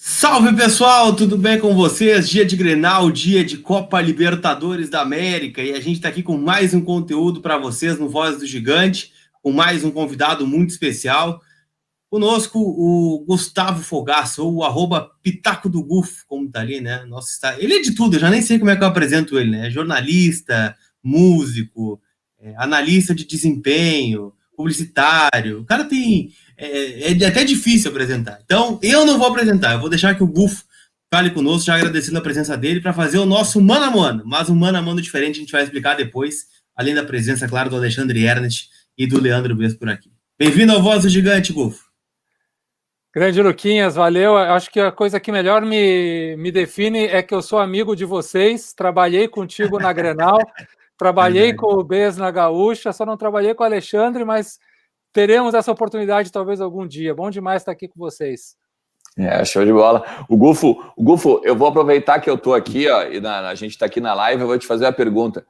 Salve pessoal, tudo bem com vocês? Dia de Grenal, dia de Copa Libertadores da América e a gente está aqui com mais um conteúdo para vocês no Voz do Gigante, com mais um convidado muito especial. Conosco o Gustavo Fogaça, ou o @Pitaco do Gufo, como tá ali, né? Nossa, ele é de tudo, eu já nem sei como é que eu apresento ele, né? Jornalista, músico, analista de desempenho, publicitário. O cara tem. É até difícil apresentar. Então, eu não vou apresentar, eu vou deixar que o Gufo fale conosco, já agradecendo a presença dele, para fazer o nosso mano a mano. Mas um mano a mano diferente a gente vai explicar depois, além da presença, claro, do Alexandre Ernest e do Leandro Bess por aqui. Bem-vindo ao Voz do Gigante, Gufo. Grande Luquinhas, valeu. Acho que a coisa que melhor me define é que eu sou amigo de vocês, trabalhei contigo na Grenal, trabalhei com o Bess na Gaúcha, só não trabalhei com o Alexandre, mas teremos essa oportunidade talvez algum dia. Bom demais estar aqui com vocês. Show de bola. O Gufo, eu vou aproveitar que eu tô aqui, ó, e a gente tá aqui na live, eu vou te fazer a pergunta.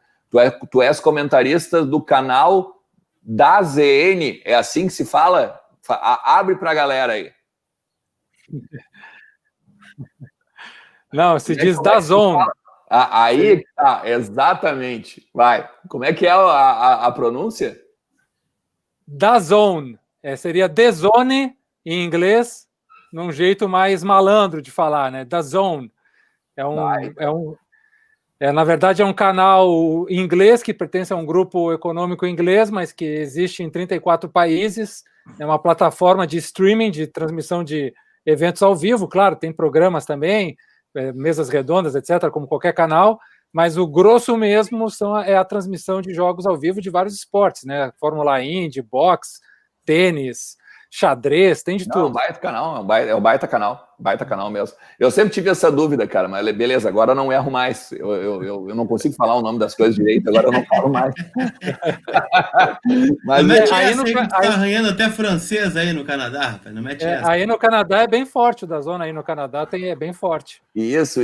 Tu és comentarista do canal da ZN, é assim que se fala? Abre pra galera aí. Não, se diz DAZN. Aí, exatamente. Vai. Como é que é a pronúncia? DAZN. Seria The Zone em inglês, num jeito mais malandro de falar, né? DAZN. Na verdade, é um canal inglês que pertence a um grupo econômico inglês, mas que existe em 34 países. É uma plataforma de streaming, de transmissão de eventos ao vivo. Claro, tem programas também, mesas redondas, etc., como qualquer canal, mas o grosso mesmo é a transmissão de jogos ao vivo de vários esportes, né? Fórmula Indy, boxe, tênis, xadrez, tem de tudo. Baita canal, é um baita canal mesmo. Eu sempre tive essa dúvida, cara, mas beleza, agora eu não erro mais. Eu não consigo falar o nome das coisas direito, agora eu não falo mais. Mas mete essa aí que tá arranhando até francês aí no Canadá, rapaz. Não mete essa. Aí no Canadá é bem forte, o DAZN aí no Canadá é bem forte. Isso.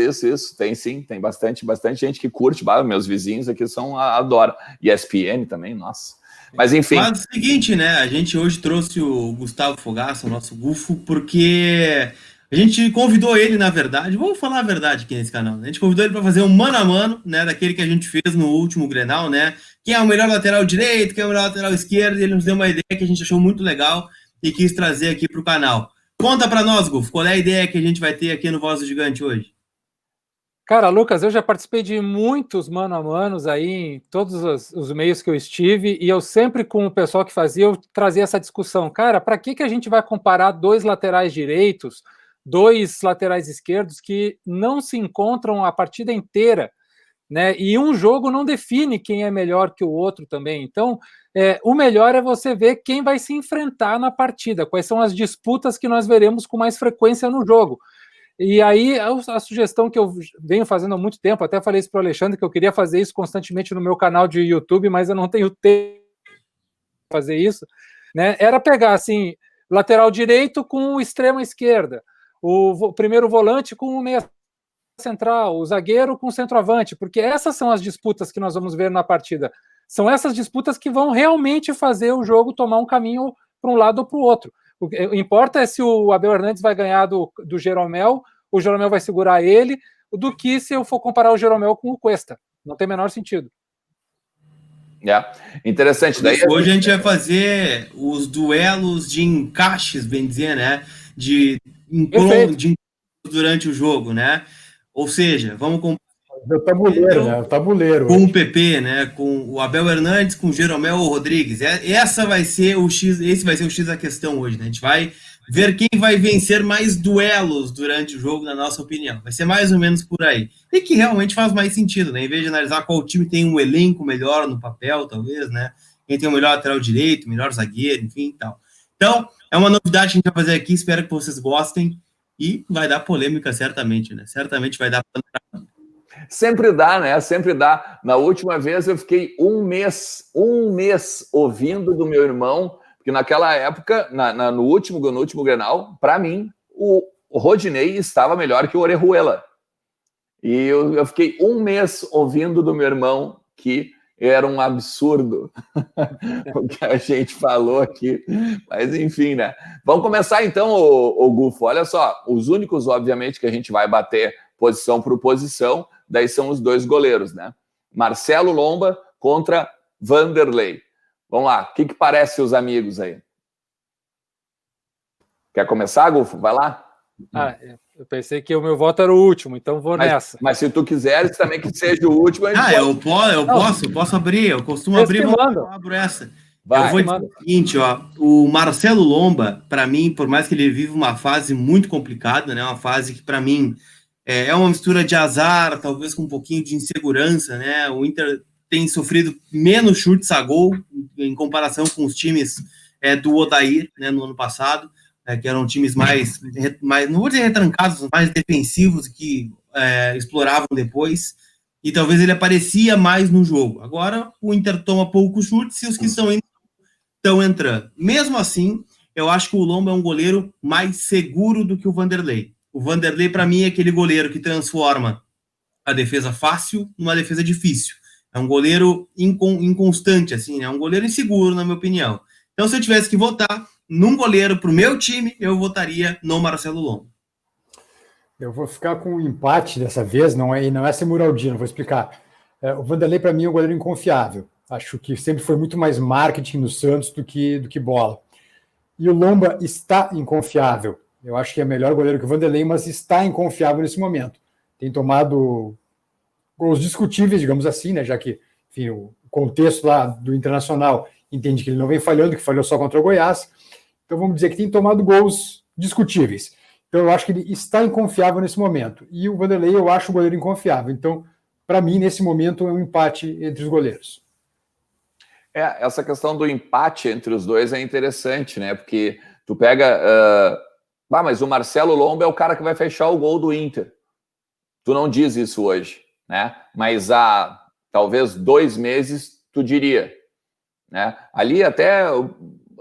Tem sim, tem bastante gente que curte, meus vizinhos aqui adoram. ESPN também, nossa. Mas enfim. Mas é o seguinte, né? A gente hoje trouxe o Gustavo Fogaça, o nosso Gufo, porque a gente convidou ele, na verdade. Vamos falar a verdade aqui nesse canal. A gente convidou ele para fazer um mano a mano, né? Daquele que a gente fez no último Grenal, né? Quem é o melhor lateral direito, quem é o melhor lateral esquerdo. E ele nos deu uma ideia que a gente achou muito legal e quis trazer aqui para o canal. Conta para nós, Gufo, qual é a ideia que a gente vai ter aqui no Voz do Gigante hoje? Cara, Lucas, eu já participei de muitos mano a manos aí em todos os meios que eu estive, e eu sempre, com o pessoal que fazia, eu trazia essa discussão. Cara, para que a gente vai comparar dois laterais direitos, dois laterais esquerdos que não se encontram a partida inteira, né? E um jogo não define quem é melhor que o outro também. Então, o melhor é você ver quem vai se enfrentar na partida, quais são as disputas que nós veremos com mais frequência no jogo. E aí, a sugestão que eu venho fazendo há muito tempo, até falei isso para o Alexandre, que eu queria fazer isso constantemente no meu canal de YouTube, mas eu não tenho tempo para fazer isso, né? Era pegar, assim, lateral direito com extrema esquerda, o primeiro volante com o meia central, o zagueiro com o centroavante, porque essas são as disputas que nós vamos ver na partida. São essas disputas que vão realmente fazer o jogo tomar um caminho para um lado ou para o outro. O que importa é se o Abel Hernandes vai ganhar do Jeromel, o Jeromel vai segurar ele, do que se eu for comparar o Jeromel com o Cuesta. Não tem o menor sentido. Interessante. Daí hoje a gente vai fazer os duelos de encaixes, bem dizer, né? De durante o jogo, né? Ou seja, vamos comparar o tabuleiro, né? O tabuleiro. Com o PP, né? Com o Abel Hernandes, com o Jeromel Rodrigues. Esse vai ser o X da questão hoje, né? A gente vai ver quem vai vencer mais duelos durante o jogo, na nossa opinião. Vai ser mais ou menos por aí. E que realmente faz mais sentido, né? Em vez de analisar qual time tem um elenco melhor no papel, talvez, né? Quem tem o melhor lateral direito, melhor zagueiro, enfim e tal. Então, é uma novidade que a gente vai fazer aqui, espero que vocês gostem. E vai dar polêmica, certamente, né? Certamente vai dar panorama. Sempre dá, né? Sempre dá. Na última vez eu fiquei um mês ouvindo do meu irmão, porque naquela época, no último Grenal, para mim, o Rodinei estava melhor que o Orejuela. E eu fiquei um mês ouvindo do meu irmão que era um absurdo o que a gente falou aqui. Mas enfim, né? Vamos começar então, o Gufo. Olha só, os únicos, obviamente, que a gente vai bater posição por posição, daí são os dois goleiros, né? Marcelo Lomba contra Vanderlei. Vamos lá, o que parece os amigos aí? Quer começar, Gufo? Vai lá. Eu pensei que o meu voto era o último, então vou nessa. Mas se tu quiseres também que seja o último... Eu posso abrir, eu costumo abrir, mas eu abro essa. Vai. Eu vou dizer o seguinte, ó, o Marcelo Lomba, para mim, por mais que ele vive uma fase muito complicada, né, uma fase que para mim é uma mistura de azar, talvez com um pouquinho de insegurança, né, o Inter tem sofrido menos chutes a gol em comparação com os times do Odair, né, no ano passado, que eram times mais, não vou dizer retrancados, mais defensivos, que exploravam depois, e talvez ele aparecia mais no jogo. Agora, o Inter toma poucos chutes e os que estão entrando. Mesmo assim, eu acho que o Lomba é um goleiro mais seguro do que o Vanderlei. O Vanderlei, para mim, é aquele goleiro que transforma a defesa fácil numa defesa difícil. É um goleiro inconstante, assim, né? É um goleiro inseguro, na minha opinião. Então, se eu tivesse que votar num goleiro para o meu time, eu votaria no Marcelo Lomba. Eu vou ficar com um empate dessa vez, não é Semuraldino, vou explicar. O Vanderlei, para mim, é um goleiro inconfiável. Acho que sempre foi muito mais marketing no Santos do que bola. E o Lomba está inconfiável. Eu acho que é melhor goleiro que o Vanderlei, mas está inconfiável nesse momento. Tem tomado gols discutíveis, digamos assim, né? Já que, enfim, o contexto lá do Internacional entende que ele não vem falhando, que falhou só contra o Goiás. Então vamos dizer que tem tomado gols discutíveis. Então eu acho que ele está inconfiável nesse momento. E o Vanderlei eu acho o goleiro inconfiável. Então, para mim, nesse momento, é um empate entre os goleiros. Essa questão do empate entre os dois é interessante, né? Porque tu pega... mas o Marcelo Lomba é o cara que vai fechar o gol do Inter. Tu não diz isso hoje, né? Mas há talvez 2 meses tu diria, né? Ali até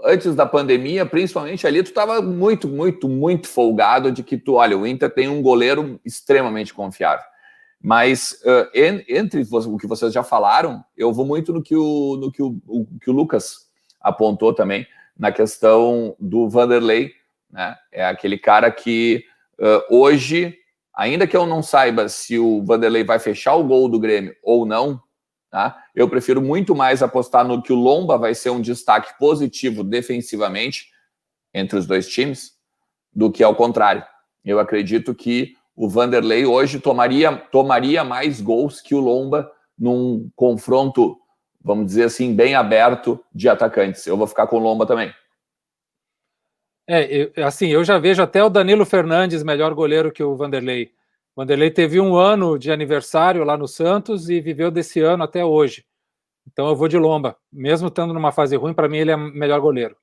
antes da pandemia, principalmente ali, tu estava muito, muito, muito folgado de que olha, o Inter tem um goleiro extremamente confiável. Mas entre o que vocês já falaram, eu vou muito no que o Lucas apontou também, na questão do Vanderlei, né? É aquele cara que hoje, ainda que eu não saiba se o Vanderlei vai fechar o gol do Grêmio ou não, tá? Eu prefiro muito mais apostar no que o Lomba vai ser um destaque positivo defensivamente entre os dois times do que ao contrário. Eu acredito que o Vanderlei hoje tomaria mais gols que o Lomba num confronto, vamos dizer assim, bem aberto de atacantes. Eu vou ficar com o Lomba também. Eu já vejo até o Danilo Fernandes melhor goleiro que o Vanderlei. O Vanderlei teve 1 ano de aniversário lá no Santos e viveu desse ano até hoje. Então eu vou de Lomba. Mesmo estando numa fase ruim, para mim ele é melhor goleiro.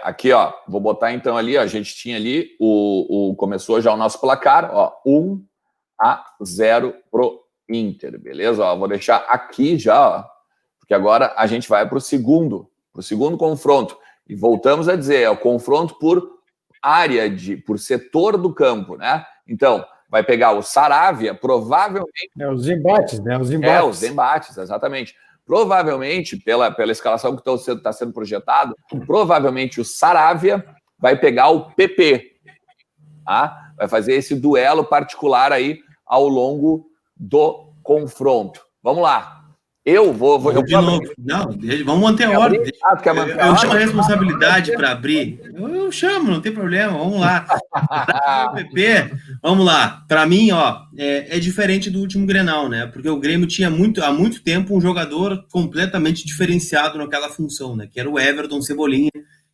Aqui, ó, vou botar então ali, ó, a gente tinha ali, começou já o nosso placar, ó, 1-0 pro Inter, beleza? Ó, vou deixar aqui já, ó, porque agora a gente vai pro segundo confronto. E voltamos a dizer, é o confronto por área, por setor do campo, né? Então, vai pegar o Saravia, provavelmente... Os embates, né? Os embates, exatamente. Provavelmente, pela escalação que está sendo projetado, provavelmente o Saravia vai pegar o PP, tá? Vai fazer esse duelo particular aí ao longo do confronto. Vamos lá. Eu vou de novo. Não, vamos manter a ordem. Eu chamo a responsabilidade para abrir. Eu chamo, não tem problema. Vamos lá. PP, vamos lá. Para mim, ó, é diferente do último Grenal, né? Porque o Grêmio tinha há muito tempo um jogador completamente diferenciado naquela função, né? Que era o Everton Cebolinha.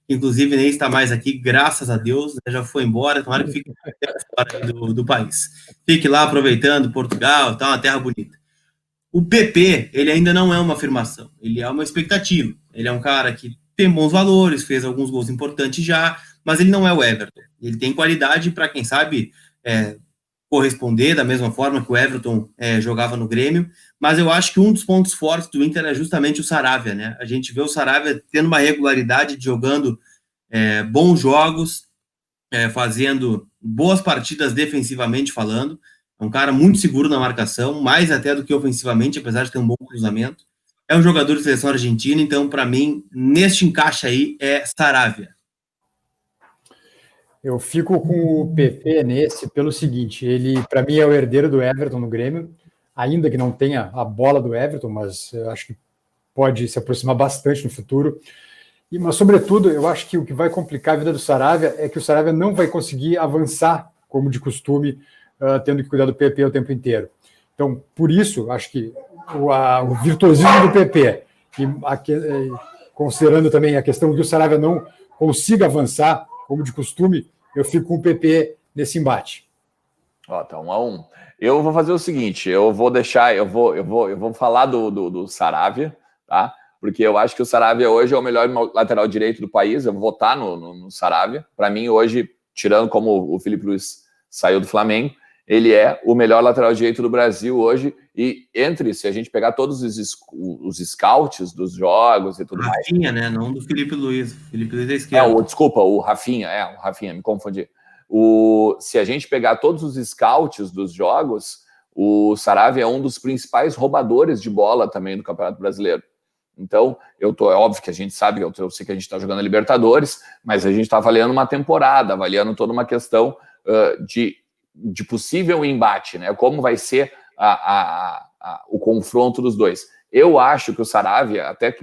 Inclusive, nem está mais aqui, graças a Deus, né? Já foi embora. Tomara que fique fora do país. Fique lá aproveitando Portugal, tá uma terra bonita. O PP, ele ainda não é uma afirmação, ele é uma expectativa. Ele é um cara que tem bons valores, fez alguns gols importantes já, mas ele não é o Everton. Ele tem qualidade para, quem sabe, corresponder da mesma forma que o Everton jogava no Grêmio, mas eu acho que um dos pontos fortes do Inter é justamente o Saravia, né? A gente vê o Saravia tendo uma regularidade de jogando bons jogos, fazendo boas partidas defensivamente falando. É um cara muito seguro na marcação, mais até do que ofensivamente, apesar de ter um bom cruzamento. é um jogador de seleção argentina, então, para mim, neste encaixe aí, é Saravia. Eu fico com o PP nesse pelo seguinte, ele, para mim, é o herdeiro do Everton no Grêmio, ainda que não tenha a bola do Everton, mas eu acho que pode se aproximar bastante no futuro. Mas, sobretudo, eu acho que o que vai complicar a vida do Saravia é que o Saravia não vai conseguir avançar, como de costume, tendo que cuidar do PP o tempo inteiro. Então, por isso, acho que o virtuosismo do PP, considerando também a questão de que o Saravia não consiga avançar, como de costume, eu fico com o PP nesse embate. Ó, tá 1-1. Eu vou fazer o seguinte, eu vou falar do Saravia, tá? Porque eu acho que o Saravia hoje é o melhor lateral direito do país, eu vou votar no Saravia. Para mim, hoje, tirando como o Felipe Luiz saiu do Flamengo, ele é o melhor lateral direito do Brasil hoje, e se a gente pegar todos os scouts dos jogos e tudo mais... Rafinha, né? Não do Felipe Luiz. Felipe Luiz é esquerdo. Desculpa, o Rafinha, me confundi. Se a gente pegar todos os scouts dos jogos, o Saravia é um dos principais roubadores de bola também do Campeonato Brasileiro. Então, é óbvio que a gente sabe, eu sei que a gente está jogando a Libertadores, mas a gente está avaliando uma temporada, avaliando toda uma questão de possível embate, né? Como vai ser o confronto dos dois. Eu acho que o Saravia, até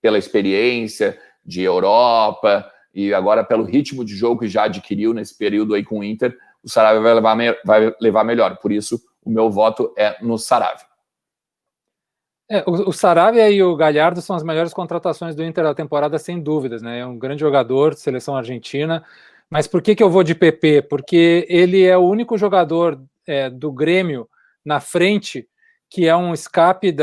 pela experiência de Europa e agora pelo ritmo de jogo que já adquiriu nesse período aí com o Inter, o Saravia vai levar melhor. Por isso, o meu voto é no Saravia. O Saravia e o Galhardo são as melhores contratações do Inter da temporada, sem dúvidas, né? É um grande jogador de seleção argentina. Mas por que eu vou de PP? Porque ele é o único jogador do Grêmio na frente que é um escape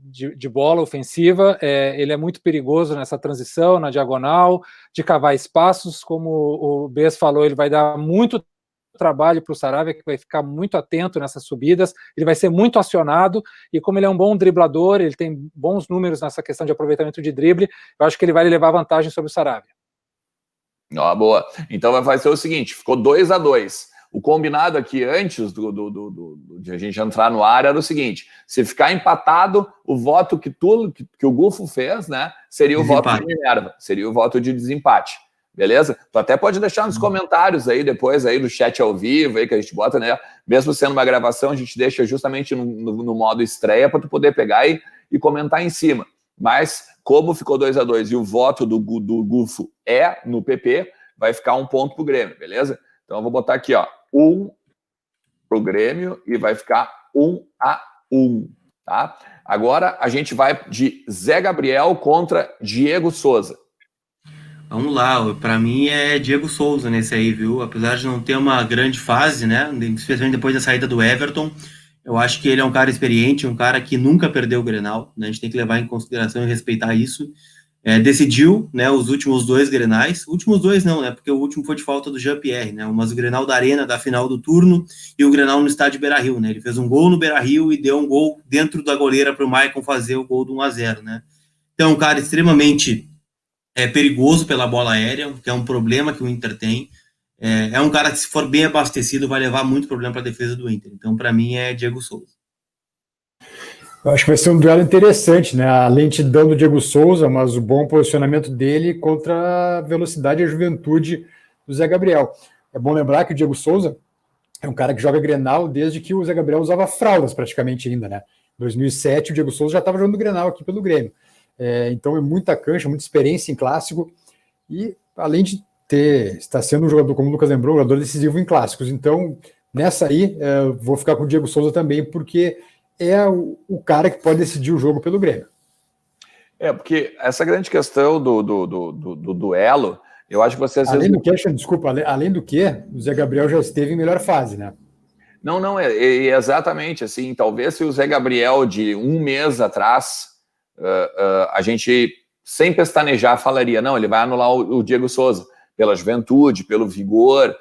de bola ofensiva. Ele é muito perigoso nessa transição, na diagonal, de cavar espaços. Como o Bess falou, ele vai dar muito trabalho para o Saravia, que vai ficar muito atento nessas subidas, ele vai ser muito acionado, e como ele é um bom driblador, ele tem bons números nessa questão de aproveitamento de drible, eu acho que ele vai levar vantagem sobre o Saravia. Boa. Então vai ser o seguinte, ficou 2-2. O combinado aqui antes de a gente entrar no ar era o seguinte, se ficar empatado, o voto que o Gufo fez, né, seria o voto de Minerva, seria o voto de desempate. Beleza? Tu até pode deixar nos comentários aí, depois aí do chat ao vivo, aí que a gente bota, né? Mesmo sendo uma gravação, a gente deixa justamente no modo estreia para tu poder pegar e comentar em cima. Mas, como ficou 2-2 e o voto do Gufo é no PP, vai ficar 1 ponto pro Grêmio, beleza? Então eu vou botar aqui, ó, 1 pro Grêmio e vai ficar 1-1, tá? Agora a gente vai de Zé Gabriel contra Diego Souza. Vamos lá, para mim é Diego Souza nesse aí, viu? Apesar de não ter uma grande fase, né? Especialmente depois da saída do Everton, eu acho que ele é um cara experiente, um cara que nunca perdeu o Grenal, né? A gente tem que levar em consideração e respeitar isso. Decidiu, né, os últimos 2 Grenais, últimos 2 não, né? Porque o último foi de falta do Jean-Pierre, né? Mas o Grenal da Arena, da final do turno, e o Grenal no estádio Beira-Rio, né? Ele fez um gol no Beira-Rio e deu um gol dentro da goleira para o Maicon fazer o gol do 1-0, né? Então, um cara extremamente perigoso pela bola aérea, que é um problema que o Inter tem. É um cara que, se for bem abastecido, vai levar muito problema para a defesa do Inter. Então, para mim, é Diego Souza. Eu acho que vai ser um duelo interessante, né? A lentidão do Diego Souza, mas o bom posicionamento dele contra a velocidade e a juventude do Zé Gabriel. É bom lembrar que o Diego Souza é um cara que joga Grenal desde que o Zé Gabriel usava fraldas praticamente ainda, né? Em 2007, o Diego Souza já estava jogando Grenal aqui pelo Grêmio. Então é muita cancha, muita experiência em clássico e além de está sendo um jogador, como o Lucas lembrou, um jogador decisivo em clássicos. Então nessa aí vou ficar com o Diego Souza também, porque é o cara que pode decidir o jogo pelo Grêmio. Porque essa grande questão do duelo, eu acho que vocês... Além do que, o Zé Gabriel já esteve em melhor fase, né? Não, exatamente assim, talvez se o Zé Gabriel de 1 mês atrás a gente, sem pestanejar, falaria, não, ele vai anular o Diego Souza, pela juventude, pelo vigor,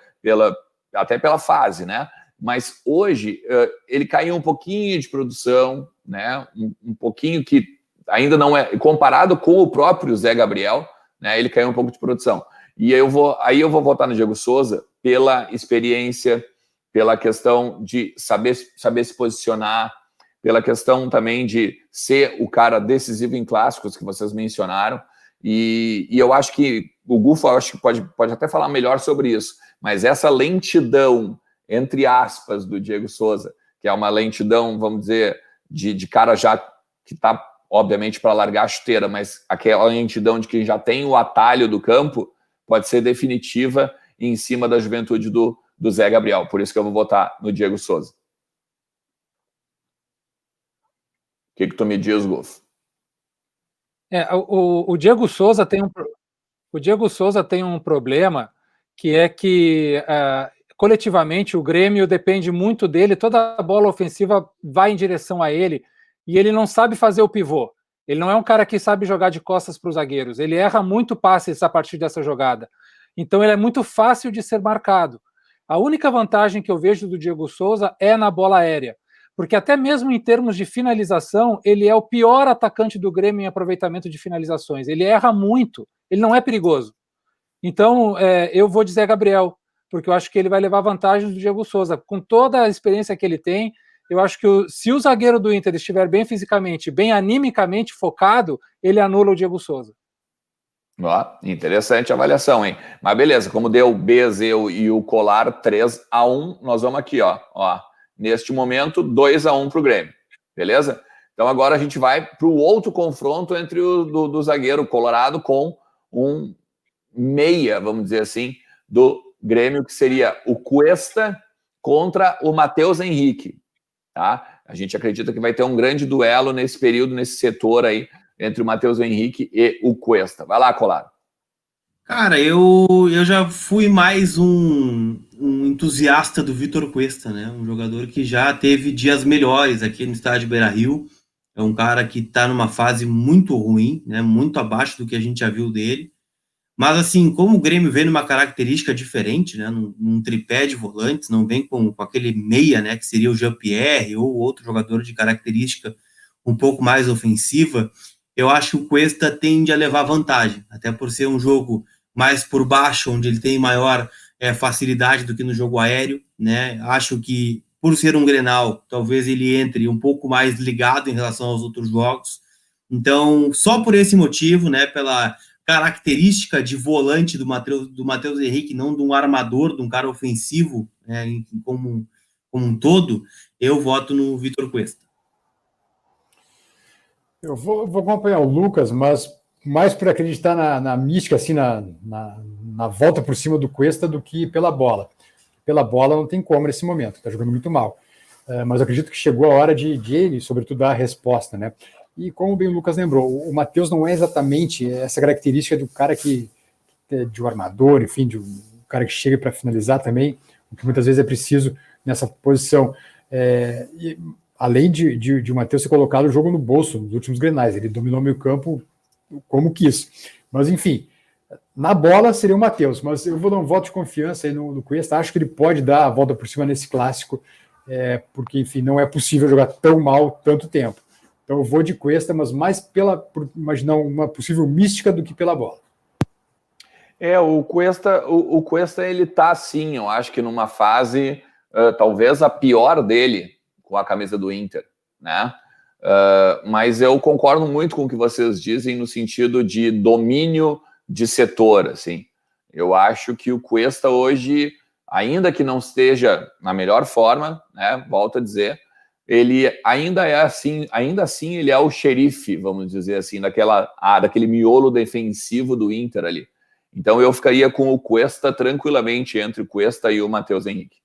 até pela fase, né? Mas hoje ele caiu um pouquinho de produção, né? Um pouquinho que ainda não é, comparado com o próprio Zé Gabriel, né? Ele caiu um pouco de produção. E eu vou votar no Diego Souza pela experiência, pela questão de saber se posicionar, pela questão também de ser o cara decisivo em clássicos que vocês mencionaram, e eu acho que o Gufo acho que pode até falar melhor sobre isso, mas essa lentidão, entre aspas, do Diego Souza, que é uma lentidão, vamos dizer, de cara já que está, obviamente, para largar a chuteira, mas aquela lentidão de quem já tem o atalho do campo, pode ser definitiva em cima da juventude do Zé Gabriel. Por isso que eu vou votar no Diego Souza. O que tu me diz, Gufo? O Diego Souza tem um problema, que é que coletivamente o Grêmio depende muito dele, toda a bola ofensiva vai em direção a ele, e ele não sabe fazer o pivô. Ele não é um cara que sabe jogar de costas para os zagueiros, ele erra muito passes a partir dessa jogada. Então ele é muito fácil de ser marcado. A única vantagem que eu vejo do Diego Souza é na bola aérea, porque até mesmo em termos de finalização, ele é o pior atacante do Grêmio em aproveitamento de finalizações. Ele erra muito, ele não é perigoso. Então, eu vou dizer Gabriel, porque eu acho que ele vai levar vantagem do Diego Souza. Com toda a experiência que ele tem, eu acho que se o zagueiro do Inter estiver bem fisicamente, bem animicamente focado, ele anula o Diego Souza. Ó, interessante a avaliação, hein? Mas beleza, como deu o Bezeu e o Colar 3-1, nós vamos aqui, ó. Neste momento, 2-1 para o Grêmio, beleza? Então agora a gente vai para o outro confronto entre o do zagueiro Colorado com um meia, vamos dizer assim, do Grêmio, que seria o Cuesta contra o Matheus Henrique, tá? A gente acredita que vai ter um grande duelo nesse período, nesse setor aí, entre o Matheus Henrique e o Cuesta. Vai lá, Colaro. Cara, eu já fui mais um entusiasta do Vitor Cuesta, né? Um jogador que já teve dias melhores aqui no estádio Beira-Rio. É um cara que está numa fase muito ruim, né? Muito abaixo do que a gente já viu dele. Mas, assim, como o Grêmio vem numa característica diferente, né? Num tripé de volantes, não vem com aquele meia, né? Que seria o Jean-Pierre ou outro jogador de característica um pouco mais ofensiva, eu acho que o Cuesta tende a levar vantagem, até por ser um jogo mais por baixo, onde ele tem maior facilidade do que no jogo aéreo, né? Acho que, por ser um Grenal, talvez ele entre um pouco mais ligado em relação aos outros jogos. Então, só por esse motivo, né? Pela característica de volante do Matheus Henrique, não de um armador, de um cara ofensivo, né, como um todo, eu voto no Vitor Cuesta. Eu vou acompanhar o Lucas, mas mais por acreditar na mística, assim, na volta por cima do Cuesta do que pela bola. Pela bola não tem como nesse momento, está jogando muito mal. Mas eu acredito que chegou a hora de ele, sobretudo, dar a resposta, né? E como bem o Lucas lembrou, o Matheus não é exatamente essa característica do cara de um armador, enfim, de um cara que chega para finalizar também, o que muitas vezes é preciso nessa posição. Além de o Matheus ter colocado o jogo no bolso nos últimos Grenais, ele dominou o meio campo como quis. Mas, enfim, na bola seria o Matheus, mas eu vou dar um voto de confiança aí no Cuesta, acho que ele pode dar a volta por cima nesse clássico, porque, enfim, não é possível jogar tão mal tanto tempo. Então eu vou de Cuesta, mas mais por imaginar uma possível mística do que pela bola. O Cuesta ele tá assim, eu acho que numa fase talvez a pior dele com a camisa do Inter, né? Mas eu concordo muito com o que vocês dizem no sentido de domínio de setor, assim. Eu acho que o Cuesta hoje, ainda que não esteja na melhor forma, né? Volto a dizer, ele ainda assim ele é o xerife, vamos dizer assim, daquele miolo defensivo do Inter ali. Então eu ficaria com o Cuesta tranquilamente entre o Cuesta e o Matheus Henrique.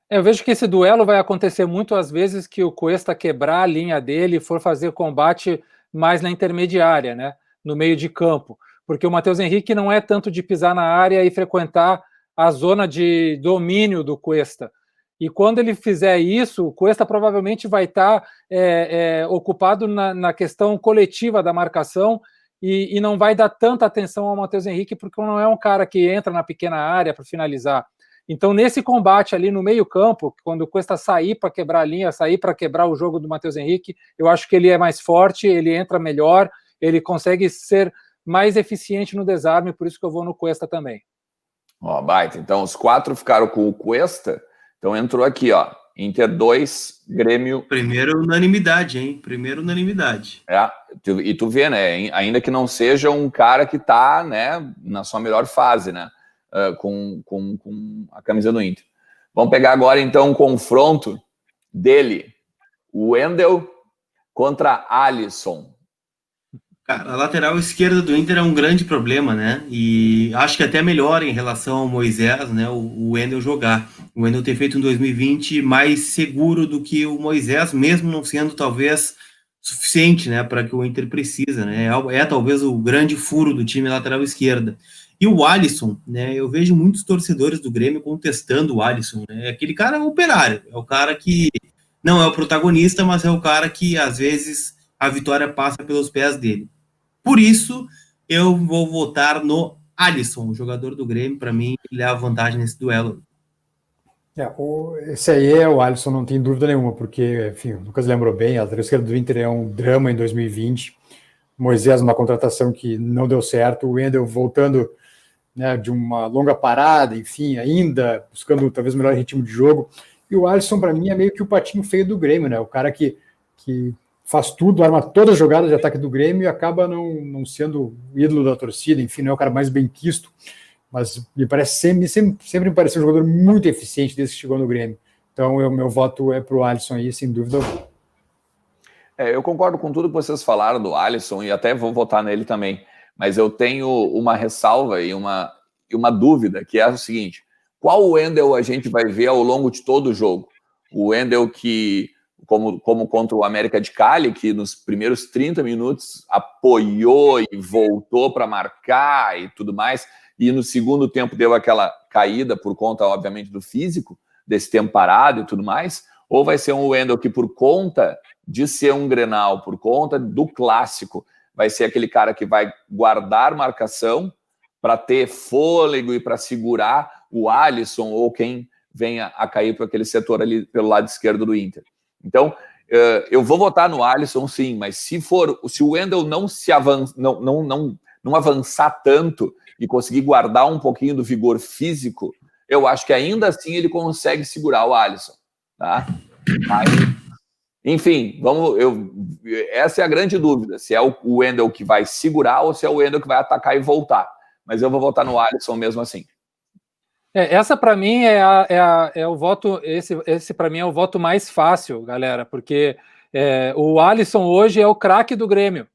Eu vejo que esse duelo vai acontecer muito às vezes que o Cuesta quebrar a linha dele e for fazer combate mais na intermediária, né? No meio de campo. Porque o Matheus Henrique não é tanto de pisar na área e frequentar a zona de domínio do Cuesta. E quando ele fizer isso, o Cuesta provavelmente vai estar ocupado na questão coletiva da marcação e não vai dar tanta atenção ao Matheus Henrique, porque não é um cara que entra na pequena área para finalizar. Então, nesse combate ali no meio-campo, quando o Cuesta sair para quebrar a linha, sair para quebrar o jogo do Matheus Henrique, eu acho que ele é mais forte, ele entra melhor, ele consegue ser mais eficiente no desarme, por isso que eu vou no Cuesta também. Baita. Então, os 4 ficaram com o Cuesta. Então, entrou aqui, Inter 2, Grêmio... Primeira unanimidade, hein? Primeira unanimidade. E tu vê, né? Ainda que não seja um cara que tá, né, na sua melhor fase, né? Com a camisa do Inter. Vamos pegar agora, então, um confronto dele. O Wendel contra Alisson. Cara, a lateral esquerda do Inter é um grande problema, né? E acho que até melhor em relação ao Moisés, né? O Wendel jogar. O Wendel ter feito um 2020 mais seguro do que o Moisés, mesmo não sendo talvez suficiente, né? Para que o Inter precisa, né? É talvez o grande furo do time lateral esquerda. E o Alisson, né? Eu vejo muitos torcedores do Grêmio contestando o Alisson, né? Aquele cara operário, é o cara que não é o protagonista, mas é o cara que às vezes a vitória passa pelos pés dele. Por isso, eu vou votar no Alisson, o jogador do Grêmio. Para mim, ele leva vantagem nesse duelo. Esse aí é o Alisson, não tem dúvida nenhuma, porque, enfim, o Lucas lembrou bem, a lateral esquerda do Inter é um drama em 2020. Moisés, uma contratação que não deu certo. O Wendel voltando, né, de uma longa parada, enfim, ainda buscando talvez melhor ritmo de jogo. E o Alisson, para mim, é meio que o patinho feio do Grêmio, né? O cara que faz tudo, arma todas as jogadas de ataque do Grêmio e acaba não sendo o ídolo da torcida, enfim, não é o cara mais bem quisto, mas me parece sempre me pareceu um jogador muito eficiente desde que chegou no Grêmio. Então, meu voto é pro Alisson aí, sem dúvida. Eu concordo com tudo que vocês falaram do Alisson e até vou votar nele também, mas eu tenho uma ressalva e uma dúvida, que é o seguinte: qual Wendel a gente vai ver ao longo de todo o jogo? O Wendel que... Como contra o América de Cali, que nos primeiros 30 minutos apoiou e voltou para marcar e tudo mais, e no segundo tempo deu aquela caída por conta, obviamente, do físico, desse tempo parado e tudo mais, ou vai ser um Wendel que, por conta de ser um Grenal, por conta do clássico, vai ser aquele cara que vai guardar marcação para ter fôlego e para segurar o Alisson ou quem venha a cair para aquele setor ali pelo lado esquerdo do Inter. Então, eu vou votar no Alisson, sim, mas se o Wendel não avançar tanto e conseguir guardar um pouquinho do vigor físico, eu acho que ainda assim ele consegue segurar o Alisson, tá? Mas, enfim, essa é a grande dúvida, se é o Wendel que vai segurar ou se é o Wendel que vai atacar e voltar. Mas eu vou votar no Alisson mesmo assim. Essa para mim é o voto. Esse para mim é o voto mais fácil, galera, porque o Alisson hoje é o craque do Grêmio.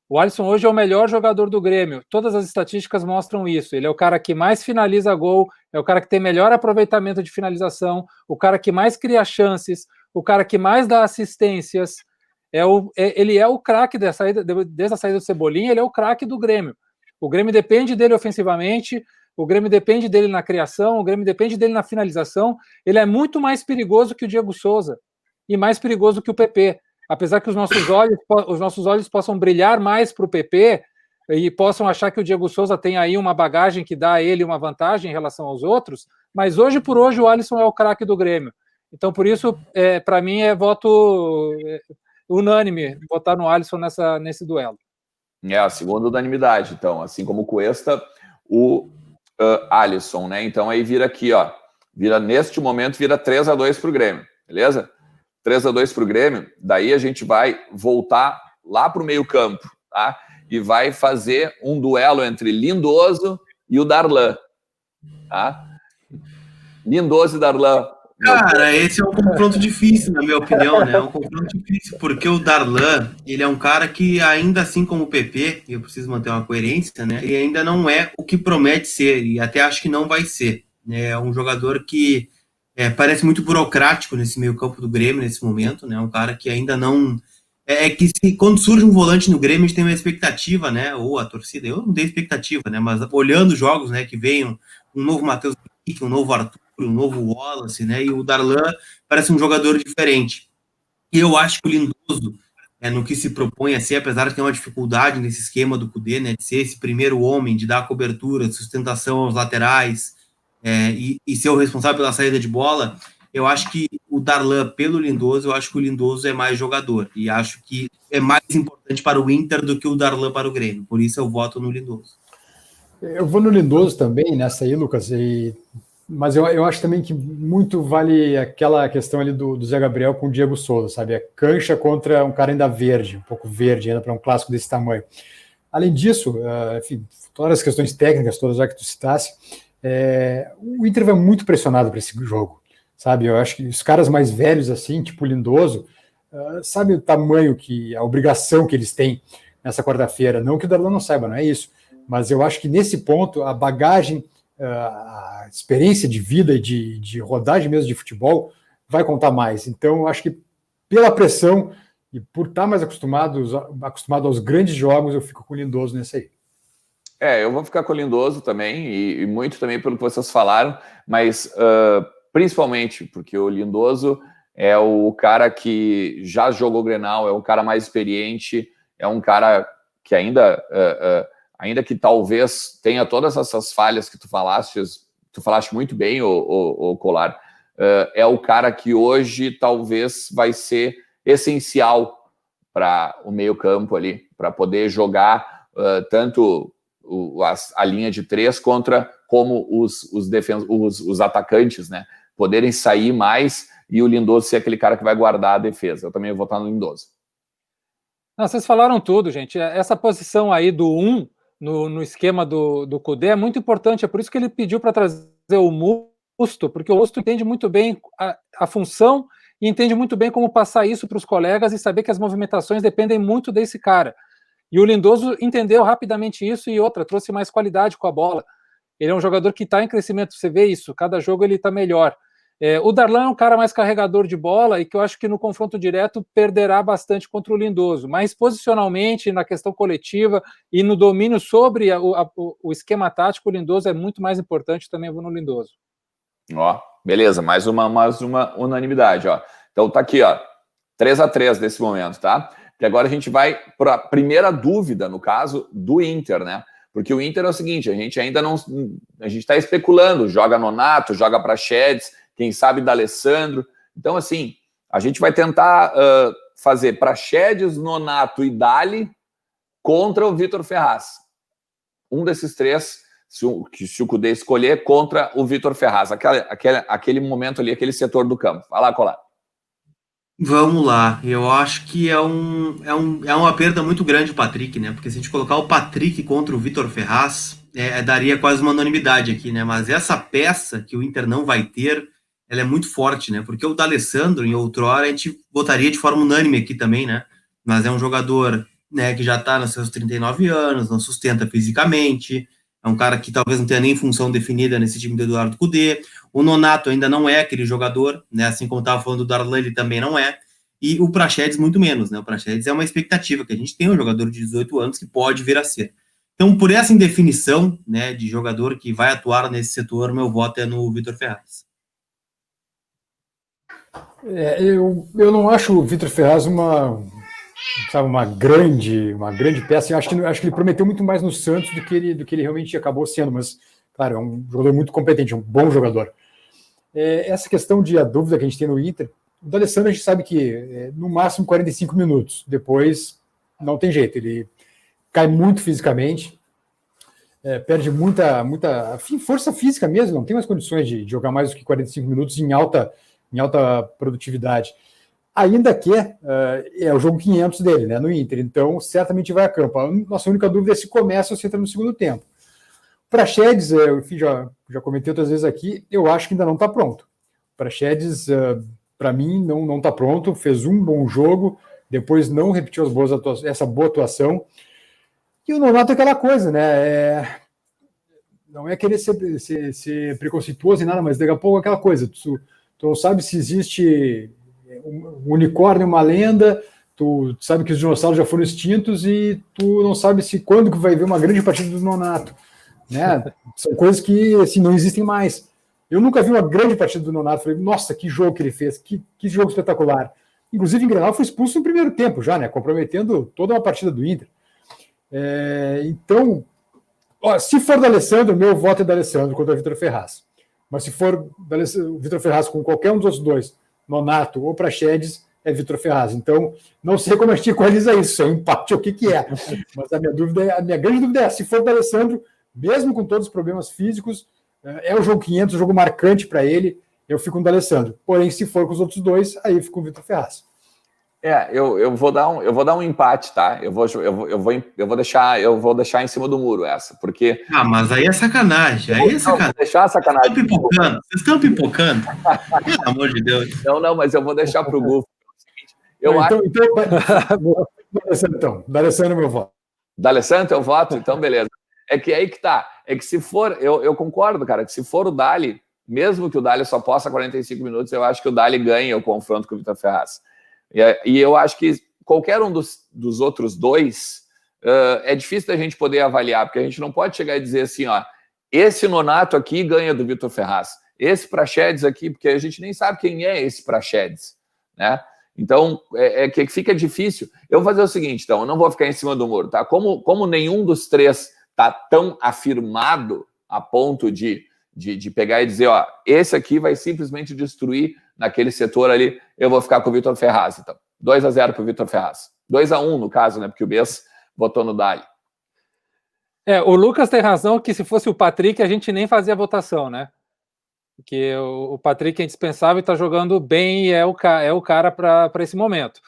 O Alisson hoje é o melhor jogador do Grêmio. Todas as estatísticas mostram isso. Ele é o cara que mais finaliza gol, é o cara que tem melhor aproveitamento de finalização, o cara que mais cria chances, o cara que mais dá assistências. Ele é o craque desde a saída do Cebolinha, ele é o craque do Grêmio. O Grêmio depende dele ofensivamente. O Grêmio depende dele na criação, o Grêmio depende dele na finalização. Ele é muito mais perigoso que o Diego Souza e mais perigoso que o PP. Apesar que os nossos olhos possam brilhar mais para o PP e possam achar que o Diego Souza tem aí uma bagagem que dá a ele uma vantagem em relação aos outros, mas hoje por hoje o Alisson é o craque do Grêmio. Então, por isso, para mim, é voto unânime votar no Alisson nesse duelo. A segunda unanimidade, então, assim como o Cuesta, o Alisson, né? Então aí vira aqui, ó. Neste momento, vira 3-2 pro Grêmio, beleza? 3-2 pro Grêmio, daí a gente vai voltar lá pro meio-campo, tá? E vai fazer um duelo entre Lindoso e o Darlan, tá? Lindoso e Darlan. Cara, esse é um confronto difícil, na minha opinião, né? É um confronto difícil, porque o Darlan, ele é um cara que, ainda assim como o PP, eu preciso manter uma coerência, né? Ele ainda não é o que promete ser, e até acho que não vai ser. É um jogador que parece muito burocrático nesse meio campo do Grêmio, nesse momento, né? Um cara que ainda não... quando surge um volante no Grêmio, a gente tem uma expectativa, né? Ou a torcida, eu não tenho expectativa, né? Mas olhando os jogos, né? Que vem um novo Matheus Henrique, um novo Arthur, um novo Wallace, né? E o Darlan parece um jogador diferente. E eu acho que o Lindoso, no que se propõe a ser, apesar de ter uma dificuldade nesse esquema do Cudê, né? De ser esse primeiro homem, de dar cobertura, sustentação aos laterais, e ser o responsável pela saída de bola, eu acho que o Darlan, pelo Lindoso, eu acho que o Lindoso é mais jogador. E acho que é mais importante para o Inter do que o Darlan para o Grêmio. Por isso eu voto no Lindoso. Eu vou no Lindoso também, nessa aí, Lucas, e Mas eu acho também que muito vale aquela questão ali do Zé Gabriel com o Diego Souza, sabe? É cancha contra um cara ainda verde, um pouco verde ainda para um clássico desse tamanho. Além disso, enfim, todas as questões técnicas, todas já que tu citasse, o Inter vai muito pressionado para esse jogo, sabe? Eu acho que os caras mais velhos, assim, tipo o Lindoso, sabe o tamanho, a obrigação que eles têm nessa quarta-feira. Não que o Darlan não saiba, não é isso. Mas eu acho que nesse ponto, a bagagem, a experiência de vida e de rodagem mesmo de futebol vai contar mais. Então, eu acho que pela pressão e por estar mais acostumado aos grandes jogos, eu fico com o Lindoso nesse aí. Eu vou ficar com o Lindoso também, e muito também pelo que vocês falaram, mas principalmente porque o Lindoso é o cara que já jogou Grenal, é o cara mais experiente, é um cara que ainda que talvez tenha todas essas falhas que tu falaste muito bem, o Colar, é o cara que hoje talvez vai ser essencial para o meio-campo ali, para poder jogar tanto a linha de 3 como os atacantes, né? Poderem sair mais e o Lindoso ser aquele cara que vai guardar a defesa. Eu também vou votar no Lindoso. Não, vocês falaram tudo, gente. Essa posição aí do 1 no esquema do Kudê é muito importante. É por isso que ele pediu para trazer o Musto, porque o Musto entende muito bem a função e entende muito bem como passar isso para os colegas e saber que as movimentações dependem muito desse cara. E o Lindoso entendeu rapidamente isso e trouxe mais qualidade com a bola. Ele é um jogador que está em crescimento, você vê isso, cada jogo ele está melhor. O Darlan é um cara mais carregador de bola e que eu acho que no confronto direto perderá bastante contra o Lindoso, mas posicionalmente, na questão coletiva e no domínio sobre o esquema tático, o Lindoso é muito mais importante, também vou no Lindoso. Beleza, mais uma unanimidade, ó. Então tá aqui, ó, 3-3 nesse momento, tá? E agora a gente vai para a primeira dúvida, no caso, do Inter, né? Porque o Inter é o seguinte, a gente ainda não... A gente está especulando, joga Nonato, joga Praxedes, quem sabe D'Alessandro. Então, assim, a gente vai tentar fazer Praxedes, Nonato e Dali contra o Vitor Ferraz. Um desses três, se o Kudê escolher, contra o Vitor Ferraz. Aquele momento ali, aquele setor do campo. Vai lá, Colar. Vamos lá, eu acho que é uma perda muito grande o Patrick, né? Porque se a gente colocar o Patrick contra o Vitor Ferraz, daria quase uma unanimidade aqui, né? Mas essa peça que o Inter não vai ter, ela é muito forte, né? Porque o D'Alessandro, em outrora, a gente votaria de forma unânime aqui também, né? Mas é um jogador, né, que já tá nos seus 39 anos, não sustenta fisicamente, é um cara que talvez não tenha nem função definida nesse time do Eduardo Kudê. O Nonato ainda não é aquele jogador, né? Assim como estava falando do Darlan, ele também não é. E o Praxedes muito menos, né? O Praxedes é uma expectativa que a gente tem um jogador de 18 anos que pode vir a ser. Então, por essa indefinição, né, de jogador que vai atuar nesse setor, meu voto é no Vitor Ferraz. Eu não acho o Vitor Ferraz uma grande peça. Eu acho que ele prometeu muito mais no Santos do que ele realmente acabou sendo, mas, claro, é um jogador muito competente, um bom jogador. Essa questão a dúvida que a gente tem no Inter, o D'Alessandro a gente sabe que no máximo 45 minutos, depois não tem jeito, ele cai muito fisicamente, perde muita força física mesmo, não tem mais condições de jogar mais do que 45 minutos em alta produtividade. Ainda que é o jogo 500 dele, né, no Inter, então certamente vai a campo. A nossa única dúvida é se começa ou se entra no segundo tempo. Praxedes, enfim, já comentei outras vezes aqui, eu acho que ainda não está pronto. Praxedes, para mim, não está pronto, fez um bom jogo, depois não repetiu essa boa atuação. E o Nonato é aquela coisa, né? Não é querer ser preconceituoso em nada, mas daqui a pouco é aquela coisa, tu não sabe se existe um unicórnio, uma lenda, tu sabe que os dinossauros já foram extintos e tu não sabe quando que vai ver uma grande partida do Nonato. Né? São coisas que assim, não existem mais. Eu nunca vi uma grande partida do Nonato. Falei, nossa, que jogo que ele fez, que jogo espetacular. Inclusive, em Grenal foi expulso no primeiro tempo já, né? Comprometendo toda uma partida do Inter. Então, se for D'Alessandro, meu voto é D'Alessandro contra o Vitor Ferraz. Mas se for o Vitor Ferraz com qualquer um dos outros dois, Nonato ou Praxedes, é Vitor Ferraz. Então, não sei como a gente equaliza isso, é um empate ou o que é. Mas a minha grande dúvida é, se for D'Alessandro, mesmo com todos os problemas físicos, É o jogo 500, o jogo marcante para ele, eu fico com o D'Alessandro. Porém, se for com os outros dois, aí eu fico com o Vitor Ferraz. Eu vou dar um empate, tá? Eu vou deixar em cima do muro essa, porque... Ah, mas aí é sacanagem, aí é sacanagem. Vou deixar sacanagem. Vocês estão pipocando? Pelo amor de Deus. Não, mas eu vou deixar pro Gufo. D'Alessandro, meu voto. D'Alessandro, eu voto? Então, beleza. É que aí que tá. É que se for... Eu concordo, cara, que se for o Dali, mesmo que o Dali só possa 45 minutos, eu acho que o Dali ganha o confronto com o Vitor Ferraz. E eu acho que qualquer um dos outros dois é difícil da gente poder avaliar, porque a gente não pode chegar e dizer assim, ó, esse Nonato aqui ganha do Vitor Ferraz, esse Praxedes aqui, porque a gente nem sabe quem é esse Praxedes, né? Então, que fica difícil. Eu vou fazer o seguinte, então, eu não vou ficar em cima do muro, tá? Como nenhum dos três tá tão afirmado a ponto de pegar e dizer, ó, esse aqui vai simplesmente destruir naquele setor ali, eu vou ficar com o Vitor Ferraz, então. 2-0 para o Vitor Ferraz. 2-1, no caso, né? Porque o Bess votou no Dali. O Lucas tem razão que se fosse o Patrick, a gente nem fazia votação, né? Porque o Patrick é indispensável e está jogando bem e é o cara para esse momento.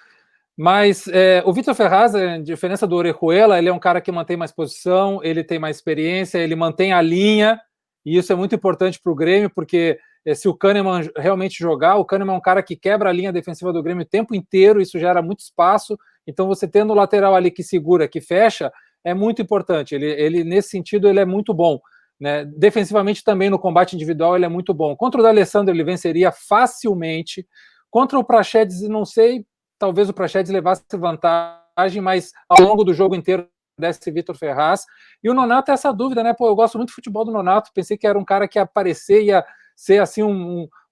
Mas o Vitor Ferraz, a diferença do Orejuela, ele é um cara que mantém mais posição, ele tem mais experiência, ele mantém a linha, e isso é muito importante para o Grêmio, porque se o Kahneman realmente jogar, o Kahneman é um cara que quebra a linha defensiva do Grêmio o tempo inteiro, isso gera muito espaço, então você tendo o lateral ali que segura, que fecha, é muito importante, ele nesse sentido ele é muito bom, né? Defensivamente também no combate individual ele é muito bom. Contra o D'Alessandro ele venceria facilmente, contra o Praxedes não sei, talvez o Praxedes levasse vantagem, mas ao longo do jogo inteiro desse Vitor Ferraz, e o Nonato é essa dúvida, né? Pô, eu gosto muito do futebol do Nonato, pensei que era um cara que ia aparecer, ia ser assim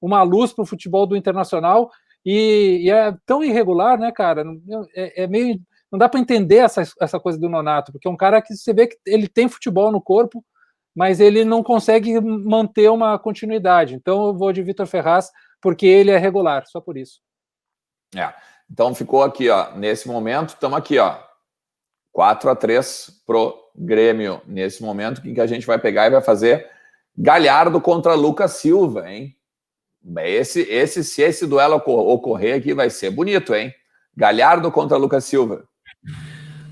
uma luz para o futebol do Internacional, e é tão irregular, né, cara? É meio... Não dá para entender essa coisa do Nonato, porque é um cara que você vê que ele tem futebol no corpo, mas ele não consegue manter uma continuidade. Então eu vou de Vitor Ferraz, porque ele é regular, só por isso. Então ficou aqui, ó, nesse momento, estamos aqui, ó, 4-3 pro Grêmio. Nesse momento, que a gente vai pegar e vai fazer Galhardo contra Lucas Silva, hein? Se esse duelo ocorrer aqui, vai ser bonito, hein? Galhardo contra Lucas Silva.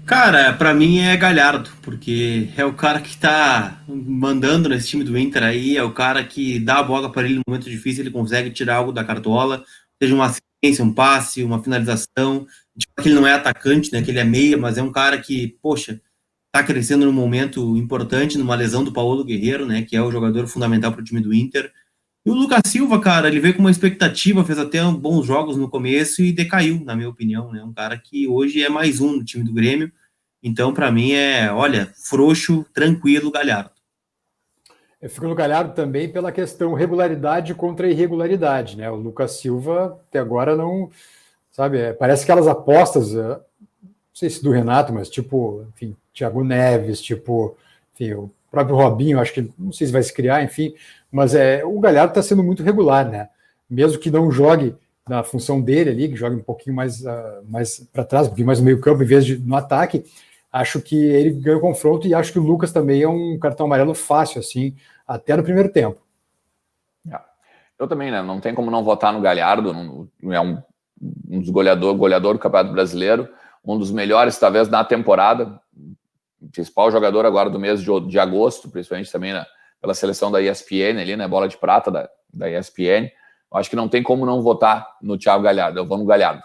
Cara, pra mim é Galhardo, porque é o cara que tá mandando nesse time do Inter aí, é o cara que dá a bola para ele no momento difícil, ele consegue tirar algo da cartola, seja uma assistência, um passe, uma finalização. Tipo, que ele não é atacante, né? Que ele é meia, mas é um cara que, poxa, tá crescendo num momento importante, numa lesão do Paulo Guerreiro, né? Que é o jogador fundamental para o time do Inter. E o Lucas Silva, cara, ele veio com uma expectativa, fez até bons jogos no começo e decaiu, na minha opinião, né? Um cara que hoje é mais um no time do Grêmio. Então, para mim, olha, frouxo, tranquilo, Galhardo. Eu fico no Galhardo também pela questão regularidade contra irregularidade, né? O Lucas Silva, até agora, não... Sabe, parece aquelas apostas, não sei se do Renato, mas tipo, enfim, Thiago Neves, tipo, enfim, o próprio Robinho, acho que, não sei se vai se criar, enfim, mas o Galhardo está sendo muito regular, né? Mesmo que não jogue na função dele ali, que jogue um pouquinho mais para trás, um pouquinho mais no meio campo, em vez de no ataque, acho que ele ganha o confronto e acho que o Lucas também é um cartão amarelo fácil, assim, até no primeiro tempo. Eu também, né? Não tem como não votar no Galhardo, é um dos goleador do Campeonato Brasileiro, um dos melhores, talvez, na temporada, principal jogador agora do mês de agosto, principalmente também pela seleção da ESPN ali, né? Bola de prata da ESPN. Eu acho que não tem como não votar no Thiago Galhardo. Eu vou no Galhardo.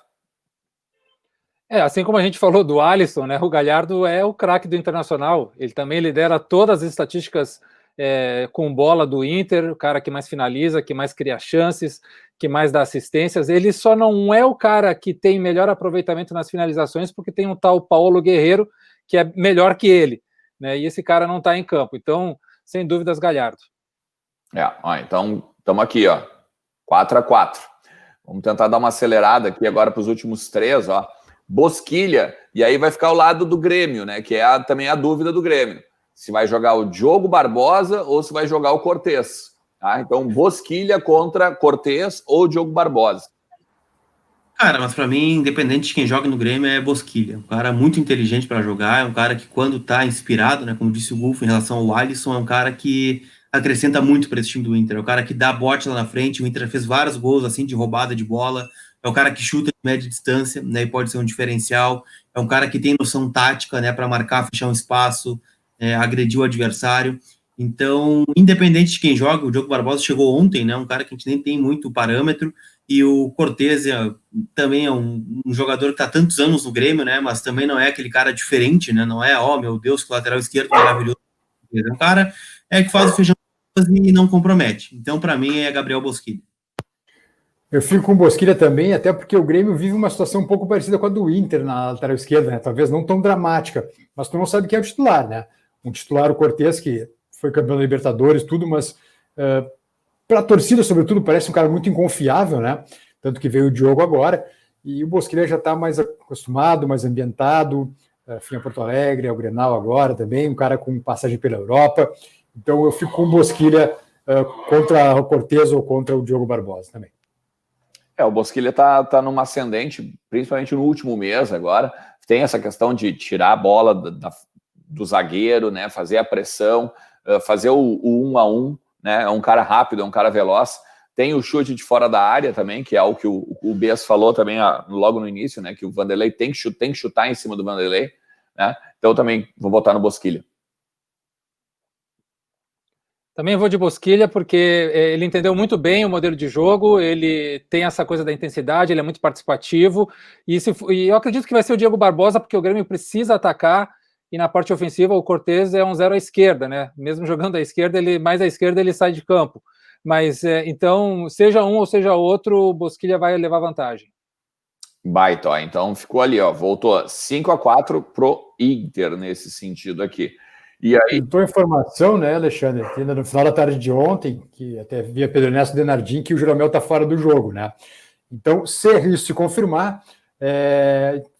Assim como a gente falou do Alisson, né? O Galhardo é o craque do Internacional. Ele também lidera todas as estatísticas com bola do Inter, o cara que mais finaliza, que mais cria chances, que mais dá assistências. Ele só não é o cara que tem melhor aproveitamento nas finalizações, porque tem um tal Paulo Guerreiro, que é melhor que ele, né? E esse cara não está em campo. Então, sem dúvidas, Galhardo. Então, estamos aqui, ó, 4-4. Vamos tentar dar uma acelerada aqui agora para os últimos 3, ó. Bosquilha, e aí vai ficar ao lado do Grêmio, né? Que é também a dúvida do Grêmio. Se vai jogar o Diogo Barbosa ou se vai jogar o Cortez. Tá? Então, Bosquilha contra Cortez ou Diogo Barbosa. Cara, mas para mim, independente de quem joga no Grêmio, é Bosquilha. Um cara muito inteligente para jogar, é um cara que quando tá inspirado, né? Como disse o Gulf em relação ao Alisson, é um cara que acrescenta muito para esse time do Inter. É o cara que dá bote lá na frente, o Inter fez vários gols assim de roubada de bola, é o cara que chuta de média distância, né, e pode ser um diferencial, é um cara que tem noção tática, né, para marcar, fechar um espaço, agredir o adversário. Então, independente de quem joga, o Diogo Barbosa chegou ontem, né, um cara que a gente nem tem muito parâmetro, e o Cortez também é um jogador que está há tantos anos no Grêmio, né, mas também não é aquele cara diferente, né, não é, meu Deus, que lateral esquerdo maravilhoso. É um cara que faz o feijão e não compromete. Então, para mim, é Gabriel Bosquilha. Eu fico com o Bosquilha também, até porque o Grêmio vive uma situação um pouco parecida com a do Inter na lateral esquerda, né? Talvez não tão dramática, mas tu não sabe quem é o titular, né? Um titular, o Cortez, que foi campeão da Libertadores, tudo, mas para a torcida, sobretudo, parece um cara muito inconfiável, né? Tanto que veio o Diogo agora, e o Bosquilha já está mais acostumado, mais ambientado, fim a Porto Alegre, ao Grenal agora também, um cara com passagem pela Europa. Então eu fico com o Bosquilha contra o Cortez ou contra o Diogo Barbosa também. O Bosquilha tá numa ascendente, principalmente no último mês agora. Tem essa questão de tirar a bola do zagueiro, né? Fazer a pressão, fazer o 1-1, né? É um cara rápido, é um cara veloz. Tem o chute de fora da área também, que é algo que o Bess falou também logo no início, né? Que o Vanderlei tem que chutar em cima do Vanderlei, né? Então eu também vou votar no Bosquilha. Também vou de Bosquilha, porque ele entendeu muito bem o modelo de jogo, ele tem essa coisa da intensidade, ele é muito participativo, e eu acredito que vai ser o Diego Barbosa, porque o Grêmio precisa atacar, e na parte ofensiva o Cortez é um 0 à esquerda, né? Mesmo jogando à esquerda, mais à esquerda ele sai de campo. Mas, então, seja um ou seja outro, o Bosquilha vai levar vantagem. Baita, então ficou ali, voltou 5-4 pro Inter nesse sentido aqui. E aí... Pintou informação, né, Alexandre, ainda no final da tarde de ontem, que até via Pedro Ernesto Denardim, que o Jeromel está fora do jogo, né? Então, se isso se confirmar,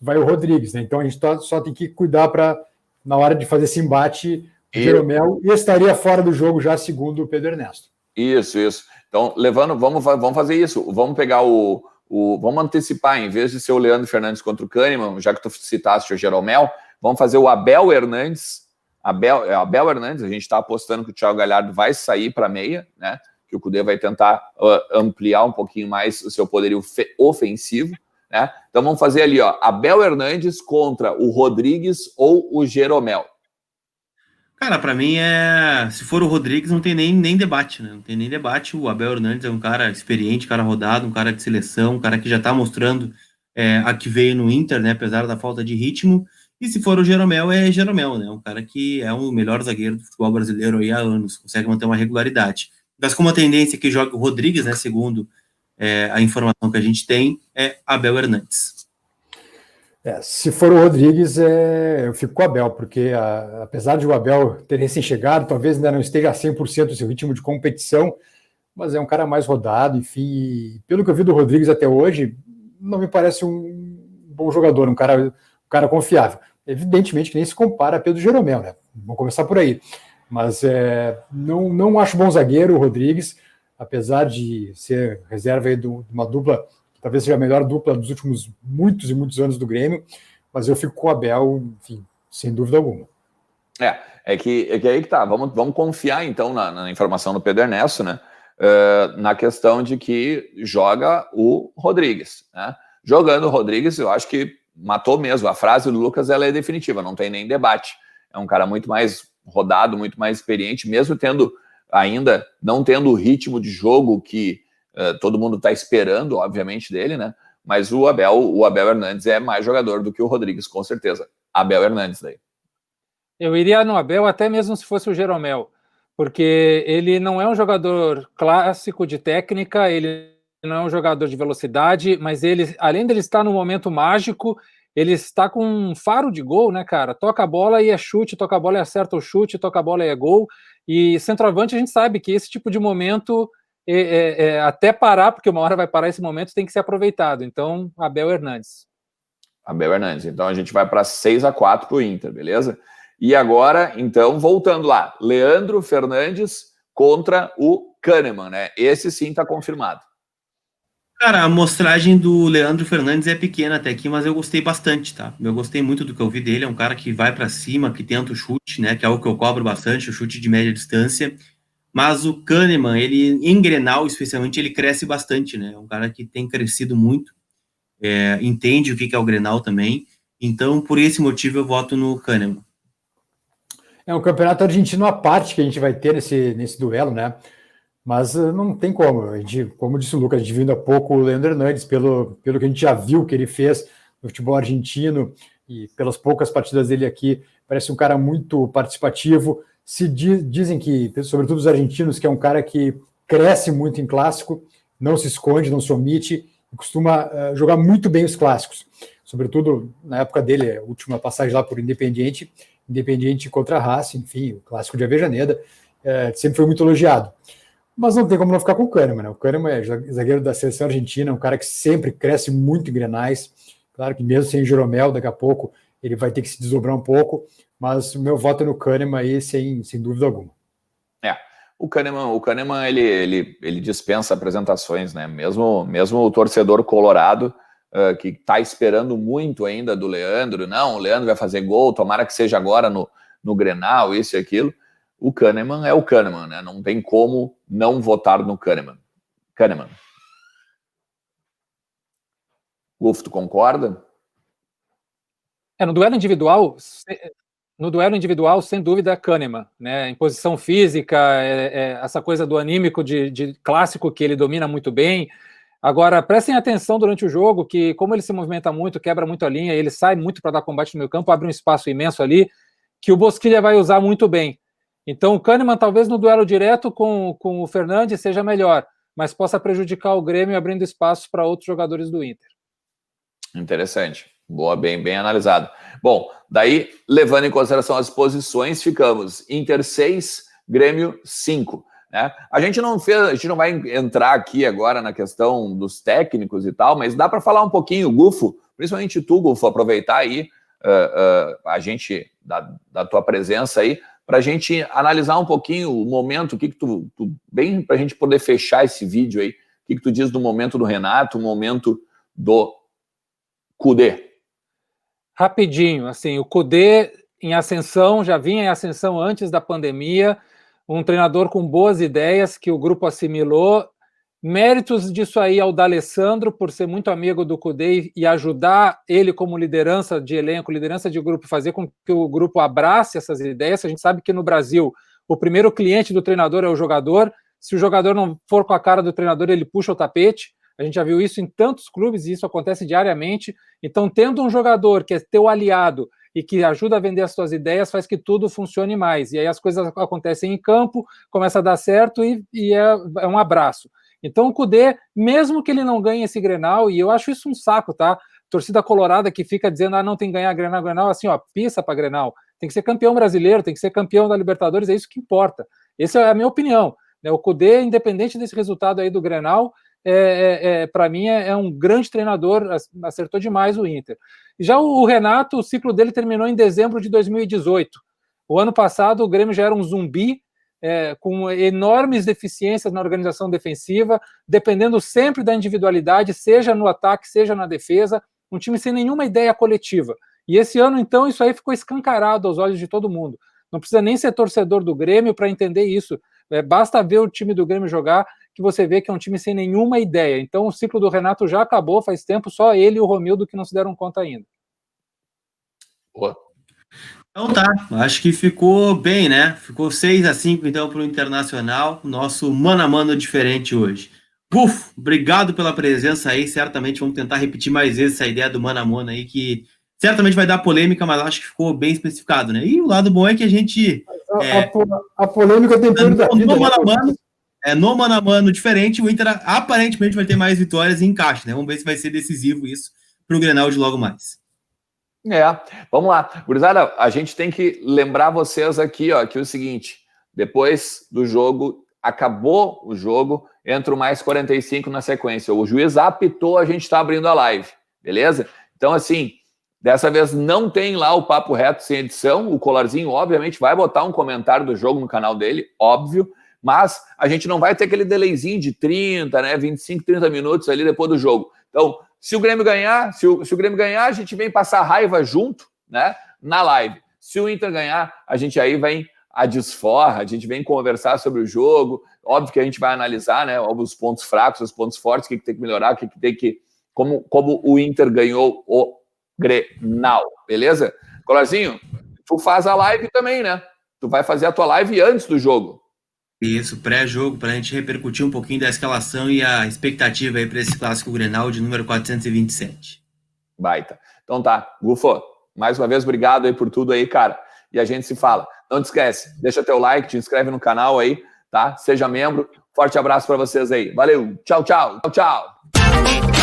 vai o Rodrigues, né? Então a gente só tem que cuidar para, na hora de fazer esse embate, o Jeromel estaria fora do jogo já, segundo o Pedro Ernesto. Isso. Então, vamos fazer isso. Vamos pegar vamos antecipar, em vez de ser o Leandro Fernandes contra o Kahneman, já que tu citaste o Jeromel, vamos fazer o Abel Hernandes. Abel Hernandes, a gente está apostando que o Thiago Galhardo vai sair para meia, né? Que o Kudê vai tentar ampliar um pouquinho mais o seu poderio ofensivo, né? Então vamos fazer ali, Abel Hernandes contra o Rodrigues ou o Jeromel. Cara, para mim se for o Rodrigues, não tem nem debate, né? Não tem nem debate. O Abel Hernandes é um cara experiente, cara rodado, um cara de seleção, um cara que já está mostrando a que veio no Inter, né? Apesar da falta de ritmo. E se for o Jeromel, é Jeromel, né? Um cara que é o melhor zagueiro do futebol brasileiro aí há anos, consegue manter uma regularidade. Mas como a tendência é que joga o Rodrigues, né? Segundo a informação que a gente tem, é Abel Hernandes. Se for o Rodrigues, eu fico com o Abel, porque apesar de o Abel ter recém-chegado, talvez ainda não esteja a 100% do seu ritmo de competição, mas é um cara mais rodado, enfim, e pelo que eu vi do Rodrigues até hoje, não me parece um bom jogador, um cara confiável. Evidentemente que nem se compara a Pedro Jeromel, né? Vamos começar por aí. Mas não acho bom zagueiro o Rodrigues, apesar de ser reserva de uma dupla, talvez seja a melhor dupla dos últimos muitos e muitos anos do Grêmio, mas eu fico com o Abel, enfim, sem dúvida alguma. É que aí que tá. Vamos confiar, então, na informação do Pedro Ernesto, né? Na questão de que joga o Rodrigues, né? Jogando o Rodrigues, eu acho que matou mesmo. A frase do Lucas, ela é definitiva, não tem nem debate. É um cara muito mais rodado, muito mais experiente, mesmo não tendo o ritmo de jogo que todo mundo está esperando, obviamente, dele, né? Mas o Abel Hernandes é mais jogador do que o Rodrigues, com certeza. Abel Hernandes daí. Eu iria no Abel até mesmo se fosse o Jeromel, porque ele não é um jogador clássico de técnica, ele não é um jogador de velocidade, mas ele, além dele estar no momento mágico, ele está com um faro de gol, né, cara? Toca a bola e é chute, toca a bola e acerta o chute, toca a bola e é gol. E centroavante a gente sabe que esse tipo de momento, até parar, porque uma hora vai parar esse momento, tem que ser aproveitado. Então, Abel Hernandes. Abel Hernandes. Então a gente vai para 6-4 para o Inter, beleza? E agora, então, voltando lá, Leandro Fernandes contra o Kahneman, né? Esse sim está confirmado. Cara, a amostragem do Leandro Fernandes é pequena até aqui, mas eu gostei bastante, tá? Eu gostei muito do que eu vi dele, é um cara que vai para cima, que tenta o chute, né? Que é algo que eu cobro bastante, o chute de média distância. mas o Kahneman, ele em Grenal, especialmente, ele cresce bastante, né? É um cara que tem crescido muito, entende o que é o Grenal também. Então, por esse motivo, eu voto no Kahneman. É um campeonato argentino à parte que a gente vai ter nesse duelo, né? Mas não tem como. Como disse o Lucas, a gente vindo há pouco o Leandro Hernandes, pelo que a gente já viu que ele fez no futebol argentino e pelas poucas partidas dele aqui, parece um cara muito participativo. Dizem que, sobretudo os argentinos, que é um cara que cresce muito em clássico, não se esconde, não se omite, e costuma jogar muito bem os clássicos. Sobretudo na época dele, a última passagem lá por Independiente contra a Racing, enfim, o clássico de Avejaneda, sempre foi muito elogiado. Mas não tem como não ficar com o Kahneman, né? O Kahneman é zagueiro da seleção argentina, um cara que sempre cresce muito em Grenais. Claro que mesmo sem Jeromel, daqui a pouco ele vai ter que se desdobrar um pouco, mas o meu voto é no Kahneman aí, sem dúvida alguma. O Kahneman ele dispensa apresentações, né? Mesmo o torcedor colorado, que está esperando muito ainda do Leandro, não, o Leandro vai fazer gol, tomara que seja agora no Grenal, isso e aquilo. O Kahneman é o Kahneman, né? Não tem como não votar no Kahneman. Wolf, tu concorda? No duelo individual, sem dúvida, Kahneman, né? Em posição física, essa coisa do anímico de clássico que ele domina muito bem. Agora, prestem atenção durante o jogo que, como ele se movimenta muito, quebra muito a linha, ele sai muito para dar combate no meio campo, abre um espaço imenso ali, que o Bosquilha vai usar muito bem. Então, o Kahneman, talvez no duelo direto com o Fernandes, seja melhor, mas possa prejudicar o Grêmio abrindo espaços para outros jogadores do Inter. Interessante. Boa, bem analisado. Bom, daí, levando em consideração as posições, ficamos Inter 6, Grêmio 5. Né? A gente não vai entrar aqui agora na questão dos técnicos e tal, mas dá para falar um pouquinho, Gufo, principalmente tu, Gufo, aproveitar aí a gente, da tua presença aí, para a gente analisar um pouquinho o momento, o que tu bem para a gente poder fechar esse vídeo aí, o que tu diz do momento do Renato, o momento do Kudê. Rapidinho, assim, o Kudê em ascensão, já vinha em ascensão antes da pandemia, um treinador com boas ideias que o grupo assimilou. Méritos disso aí ao D'Alessandro, por ser muito amigo do Kudê e ajudar ele como liderança de elenco, liderança de grupo, fazer com que o grupo abrace essas ideias. A gente sabe que no Brasil o primeiro cliente do treinador é o jogador. Se o jogador não for com a cara do treinador, ele puxa o tapete. A gente já viu isso em tantos clubes e isso acontece diariamente. Então, tendo um jogador que é teu aliado e que ajuda a vender as suas ideias, faz que tudo funcione mais. E aí as coisas acontecem em campo, começa a dar certo e é um abraço. Então, o Kudê, mesmo que ele não ganhe esse Grenal, e eu acho isso um saco, tá? Torcida colorada que fica dizendo, não tem que ganhar Grenal, assim, ó, pisa para Grenal. Tem que ser campeão brasileiro, tem que ser campeão da Libertadores, é isso que importa. Essa é a minha opinião. O Kudê, independente desse resultado aí do Grenal, para mim é um grande treinador, acertou demais o Inter. Já o Renato, o ciclo dele terminou em dezembro de 2018. O ano passado o Grêmio já era um zumbi, com enormes deficiências na organização defensiva, dependendo sempre da individualidade, seja no ataque, seja na defesa, um time sem nenhuma ideia coletiva. E esse ano, então, isso aí ficou escancarado aos olhos de todo mundo. Não precisa nem ser torcedor do Grêmio para entender isso. Basta ver o time do Grêmio jogar que você vê que é um time sem nenhuma ideia. Então o ciclo do Renato já acabou faz tempo, só ele e o Romildo que não se deram conta ainda. Boa. Então tá, acho que ficou bem, né? Ficou 6-5 então para o Internacional, nosso mano a mano diferente hoje. Puf, obrigado pela presença aí, certamente vamos tentar repetir mais vezes essa ideia do mano a mano aí, que certamente vai dar polêmica, mas acho que ficou bem especificado, né? E o lado bom é que a gente... A polêmica tem tudo da vida. No mano a mano diferente, o Inter aparentemente vai ter mais vitórias em encaixe, né? Vamos ver se vai ser decisivo isso para o Grenal de logo mais. Vamos lá. Gurizada, a gente tem que lembrar vocês aqui, ó, que é o seguinte, depois do jogo, acabou o jogo, entra o mais 45 na sequência. O juiz apitou, a gente está abrindo a live, beleza? Então, assim, dessa vez não tem lá o Papo Reto sem edição, o Colarzinho, obviamente, vai botar um comentário do jogo no canal dele, óbvio, mas a gente não vai ter aquele delayzinho de 30, né, 25, 30 minutos ali depois do jogo. Então, se o Grêmio ganhar, se o Grêmio ganhar, a gente vem passar raiva junto, né, na live. Se o Inter ganhar, a gente aí vem a desforra, a gente vem conversar sobre o jogo, óbvio que a gente vai analisar, né, os pontos fracos, os pontos fortes, o que tem que melhorar, o que tem que... Como o Inter ganhou o Grenal, beleza? Colarzinho, tu faz a live também, né? Tu vai fazer a tua live antes do jogo. Isso, pré-jogo, para a gente repercutir um pouquinho da escalação e a expectativa aí para esse clássico Grenal de número 427. Baita. Então tá, Gufo, mais uma vez, obrigado aí por tudo aí, cara. E a gente se fala. Não te esquece, deixa teu like, te inscreve no canal aí, tá? Seja membro. Forte abraço para vocês aí. Valeu, tchau, tchau, tchau, tchau.